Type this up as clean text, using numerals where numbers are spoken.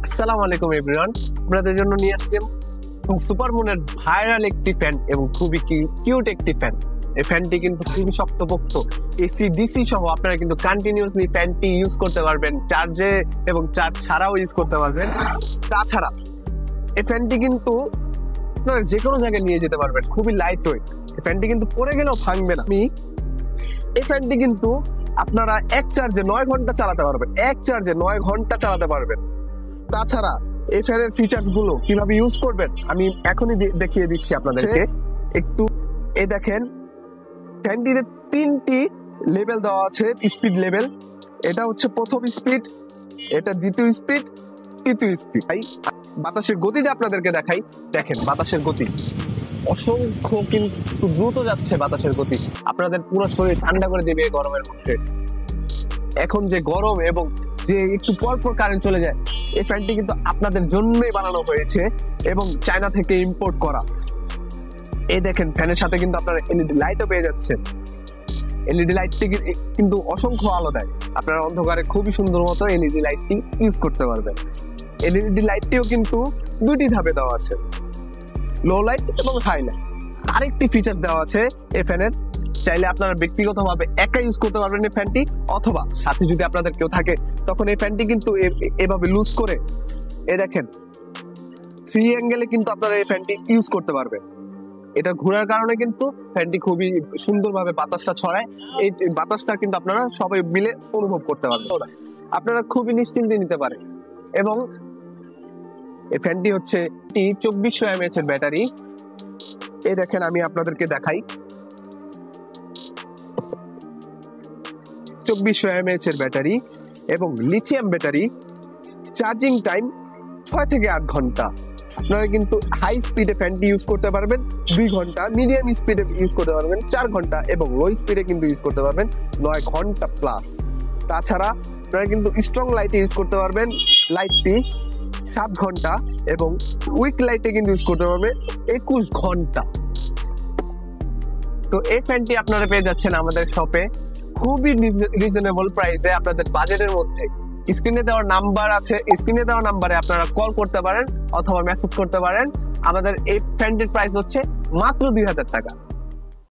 আসসালামু আলাইকুম এভরিওয়ান, আপনাদের জন্য নিয়ে আসলাম সুপারমুনের ভাইরাল একটি ফ্যান এবং খুবই কিউট একটি ফ্যান। এই ফ্যানটি কিন্তু খুবই শক্তপোক্ত, এসি ডিসি সহ আপনারা কিন্তু কন্টিনিউয়াসলি ফ্যানটি ইউজ করতে পারবেন, চার্জে এবং চার্জ ছাড়াও ইউজ করতে পারবেন। তাছাড়া এই ফ্যানটি কিন্তু আপনারা যে কোনো জায়গায় নিয়ে যেতে পারবেন, খুবই লাইট ওয়েট। এই ফ্যানটি কিন্তু পড়ে গেলেও ভাঙবে না। এই ফ্যানটি কিন্তু আপনারা এক চার্জে 9 ঘন্টা চালাতে পারবেন, এক চার্জে 9 ঘন্টা চালাতে পারবেন। তাছাড়া এই ফ্যানের ফিচার্স গুলো কিভাবে ইউজ করবেন আমি এখনই দেখিয়ে দিচ্ছি আপনাদেরকে। একটু এই দেখেন, ফ্যানটিতে 3টি লেভেল দেওয়া আছে, স্পিড লেভেল। এটা হচ্ছে প্রথম স্পিড, এটা দ্বিতীয় স্পিড, তৃতীয় স্পিড। বাতাসের গতিটা আপনাদেরকে দেখাই। দেখেন বাতাসের গতি অসংখ্য কিন্তু দ্রুত যাচ্ছে বাতাসের গতি, আপনাদের পুরো শরীর ঠান্ডা করে দেবে গরমের মধ্যে। এখন যে গরম এবং যে একটু পর পর কারেন্ট চলে যায়, এই ফ্যানটি কিন্তু আপনাদের জন্যই বানানো হয়েছে এবং চায়না থেকে ইম্পোর্ট করা। এই দেখেন ফ্যানের সাথে কিন্তু আপনারা এলইডি লাইটও পেয়ে যাচ্ছেন। এলইডি লাইটটি কিন্তু অসংখ্য আলো দেয়, আপনারা অন্ধকারে খুবই সুন্দর মতো এলইডি লাইটটি ইউজ করতে পারবেন। এলইডি লাইটটিও কিন্তু 2টি ধাপে দেওয়া আছে, লো লাইট এবং হাই লাইট। আরেকটি ফিচার দেওয়া আছে এই ফ্যানের, চাইলে আপনারা ব্যক্তিগতভাবে একা ইউজ করতে পারবেন এই ফ্যানটি, অথবা সাথে যদি আপনাদের কেউ থাকে তখন এই ফ্যানটি কিন্তু এভাবে লুজ করে এই দেখেন 3 অ্যাঙ্গেলে কিন্তু আপনারা এই ফ্যানটি ইউজ করতে পারবেন। এটা ঘোরার কারণে কিন্তু ফ্যানটি খুবই সুন্দরভাবে বাতাসটা ছড়ায়। এই বাতাসটা কিন্তু আপনারা সবাই মিলে অনুভব করতে পারবেন, আপনারা খুবই নিশ্চিন্তে নিতে পারেন। এবং এই ফ্যানটি হচ্ছে 2400 mAh এর ব্যাটারি। এই দেখেন আমি আপনাদেরকে দেখাই, 2400 mAh এর ব্যাটারি এবং লিথিয়াম ব্যাটারি। চার্জিং টাইম 6 থেকে 8 ঘন্টা। আপনারা কিন্তু হাই স্পিডে ফ্যানটি ইউজ করতে পারবেন 2 ঘন্টা, মিডিয়াম স্পিডে ইউজ করতে পারবেন 4 ঘন্টা এবং লো স্পিডে কিন্তু ইউজ করতে পারবেন 9 ঘন্টা প্লাস। তাছাড়া আপনারা কিন্তু স্ট্রং লাইটে ইউজ করতে পারবেন লাইটটি 7 ঘন্টা এবং উইক লাইটে কিন্তু ইউজ করতে পারবেন 21 ঘন্টা। তো এই ফ্যানটি আপনারা পেয়ে যাচ্ছেন আমাদের শপে খুবই রিজনেবল প্রাইসে, আপনাদের বাজেটের মধ্যে। স্ক্রিনে দেওয়া নাম্বার আছে, স্ক্রিনে দেওয়া নাম্বারে আপনারা কল করতে পারেন অথবা মেসেজ করতে পারেন। আমাদের এই ফ্যানটির প্রাইস হচ্ছে মাত্র 2000 টাকা।